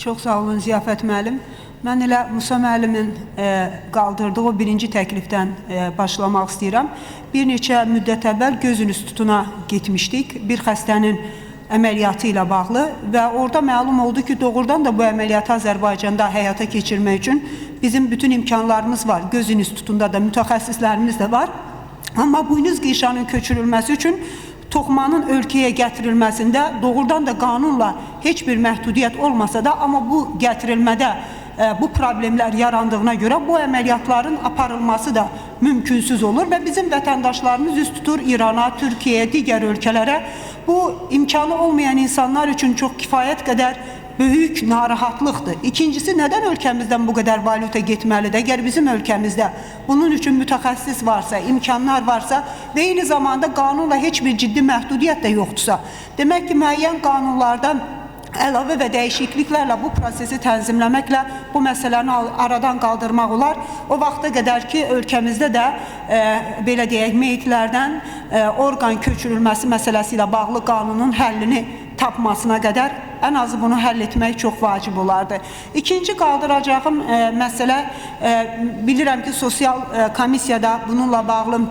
Çox sağ olun Ziyafət müəllim. Mən elə Musa müəllimin qaldırdığı o birinci təklifdən başlamaq istəyirəm. Bir neçə müddət əvvəl göz institutuna getmişdik. Bir xəstənin əməliyyatı ilə bağlı və orada məlum oldu ki, doğrudan da bu əməliyyatı Azərbaycanda həyata keçirmək üçün bizim bütün imkanlarımız var. Göz institutunda da mütəxəssislərimiz də var. Amma buynuz qişanın köçürülməsi üçün toxumanın ölkəyə gətirilməsində doğrudan da qanunla heç bir məhdudiyyət olmasa da, amma bu gətirilmədə bu problemlər yarandığına görə bu əməliyyatların aparılması da mümkünsüz olur və bizim vətəndaşlarımız üst tutur İrana, Türkiyəyə, digər ölkələrə. Bu imkanı olmayan insanlar üçün çox kifayət qədər böyük narahatlıqdır. İkincisi, nədən ölkəmizdən bu qədər valyuta getməlidir? Əgər bizim ölkəmizdə bunun üçün mütəxəssis varsa, imkanlar varsa və eyni zamanda qanunla heç bir ciddi məhdudiyyət də yoxdursa, demək ki, müəyyən qanunlardan əlavə və dəyişikliklərlə bu prosesi tənzimləməklə bu məsələni aradan qaldırmaq olar. O vaxta qədər ki, ölkəmizdə də belə deyək, meyitlərdən orqan köçürülməsi məsələsi ilə bağlı qanunun həllini tapmasına qədər ən azı bunu həll etmək çox vacib olardı. İkinci qaldıracağım məsələ, bilirəm ki, sosial komissiyada bununla bağlı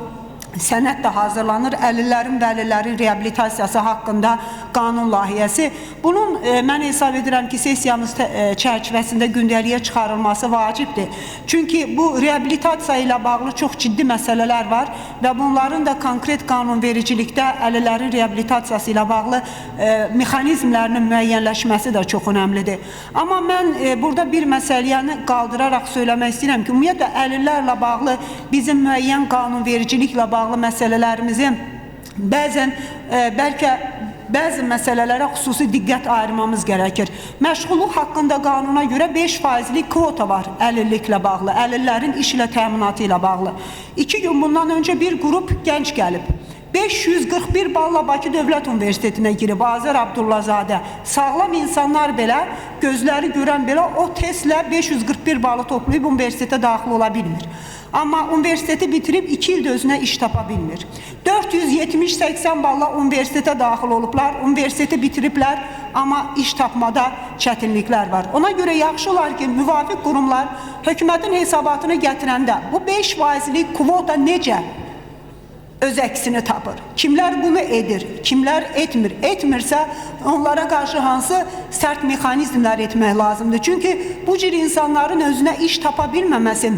sənəd də hazırlanır, əlillərin və əlillərin reabilitasiyası haqqında qanun layihəsi. Bunun mən hesab edirəm ki, sessiyamız çərçivəsində gündəliyə çıxarılması vacibdir. Çünki bu reabilitasiya ilə bağlı çox ciddi məsələlər var və bunların da konkret qanunvericilikdə əlillərin reabilitasiyası ilə bağlı mexanizmlərinin müəyyənləşməsi də çox önəmlidir. Amma mən burada bir məsələni qaldıraraq söyləmək istəyirəm ki, ümumiyyətlə əlillərlə bağlı bizim müəyyən qanunvericiliklə bağlı məsələlərimizi bəzən bəlkə bəzi məsələlərə xüsusi diqqət ayırmamız gərəkir. Məşğulluq haqqında qanuna görə 5%lik kvota var əlilliklə bağlı, əlillərin iş ilə təminatı ilə bağlı. 2 gün bundan öncə bir qrup gənc gəlib. 541 balla Bakı Dövlət Universitetinə girib, Azər Abdullazadə. Sağlam insanlar belə, gözləri görən belə o testlə 541 balı toplayıb universitetə daxil ola bilmir. Amma universiteti bitirib 2 ildə özünə iş tapa bilmir. 470-80 balla universitetə daxil olublar, universiteti bitiriblər, amma iş tapmada çətinliklər var. Ona görə yaxşı olar ki, müvafiq qurumlar hökumətin hesabatını gətirəndə bu 5%lik kvota necə öz əksini tapır? Kimlər bunu edir, kimlər etmir? Etmirsə, onlara qarşı hansı sərt mexanizmlər etmək lazımdır? Çünki bu cür insanların özünə iş tapa bilməməsi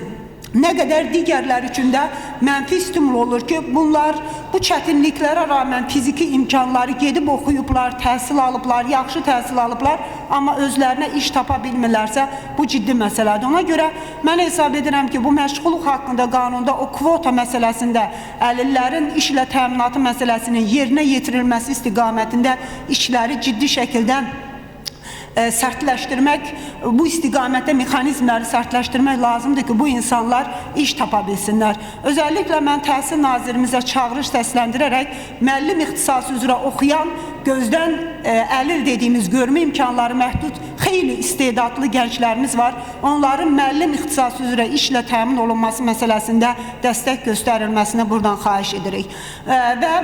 nə qədər digərlər üçün də mənfi stimul olur ki, bunlar bu çətinliklərə rağmen fiziki imkanları gedib oxuyublar, təhsil alıblar, yaxşı təhsil alıblar, amma özlərinə iş tapa bilmirlərsə, bu ciddi məsələdir. Ona görə mən hesab edirəm ki, bu məşğulluq haqqında qanunda o kvota məsələsində əlillərin iş ilə təminatı məsələsinin yerinə yetirilməsi istiqamətində işləri ciddi şəkildə sərtləşdirmək, bu istiqamətdə mexanizmləri sərtləşdirmək lazımdır ki, bu insanlar iş tapa bilsinlər. Özəlliklə mən Təhsil Nazirimizə çağırış səsləndirərək müəllim ixtisası üzrə oxuyan, gözdən əlil dediyimiz görmə imkanları məhdud xeyli istedadlı gənclərimiz var. Onların müəllim ixtisası üzrə işlə təmin olunması məsələsində dəstək göstərilməsini buradan xahiş edirik. Və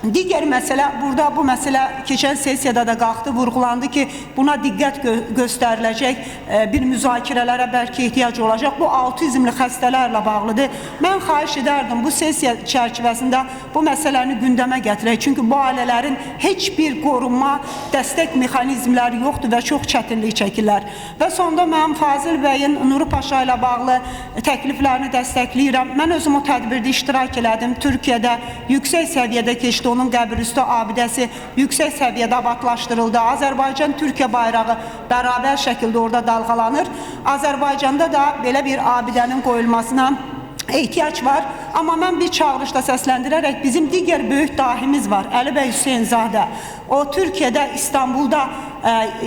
digər məsələ, burada bu məsələ keçən sessiyada da qalxdı, vurğulandı ki, buna diqqət göstəriləcək bir müzakirələrə bəlkə ehtiyac olacaq. Bu autizmli xəstələrlə bağlıdır. Mən xahiş edərdim bu sessiya çərçivəsində bu məsələni gündəmə gətirək. Çünki bu ailələrin heç bir qorunma, dəstək mexanizmləri yoxdur və çox çətinlik çəkirlər. Və sonda mən Fazil bəyin Nuru Paşa ilə bağlı təkliflərini dəstəkləyirəm. Mən özüm o tədbirdə iştirak elədim. Türkiyədə yüksək səviyyədə keçdi. Onun qəbirüstü abidəsi yüksək səviyyədə abadlaşdırıldı. Azərbaycan-Türkiyə bayrağı bərabər şəkildə orada dalğalanır. Azərbaycanda da belə bir abidənin qoyulmasına ehtiyac var. Amma mən bir çağırışda səsləndirərək bizim digər böyük dahimiz var, Əli bəy Hüseynzadə. O Türkiyədə, İstanbulda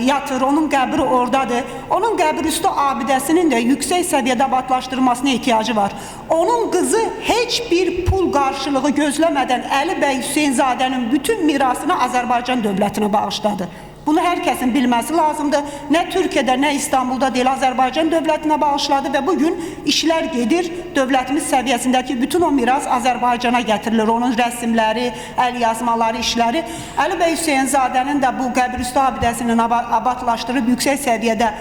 yatır, onun qəbri oradadır. Onun qəbirüstü abidəsinin də yüksək səviyyədə abadlaşdırılmasına ehtiyacı var. Onun qızı heç bir pul qarşılığı gözləmədən Əli bəy Hüseynzadənin bütün mirasını Azərbaycan dövlətinə bağışladı. Bunu hər kəsin bilməsi lazımdır. Nə Türkiyədə, nə İstanbulda deyil, Azərbaycan dövlətinə bağışladı və bugün işlər gedir. Dövlətimiz səviyyəsindəki bütün o miras Azərbaycana gətirilir. Onun rəsmləri, əl yazmaları, işləri. Əli bəy Hüseynzadənin də bu qəbrüstü abidəsinin abadlaşdırıb yüksək səviyyədə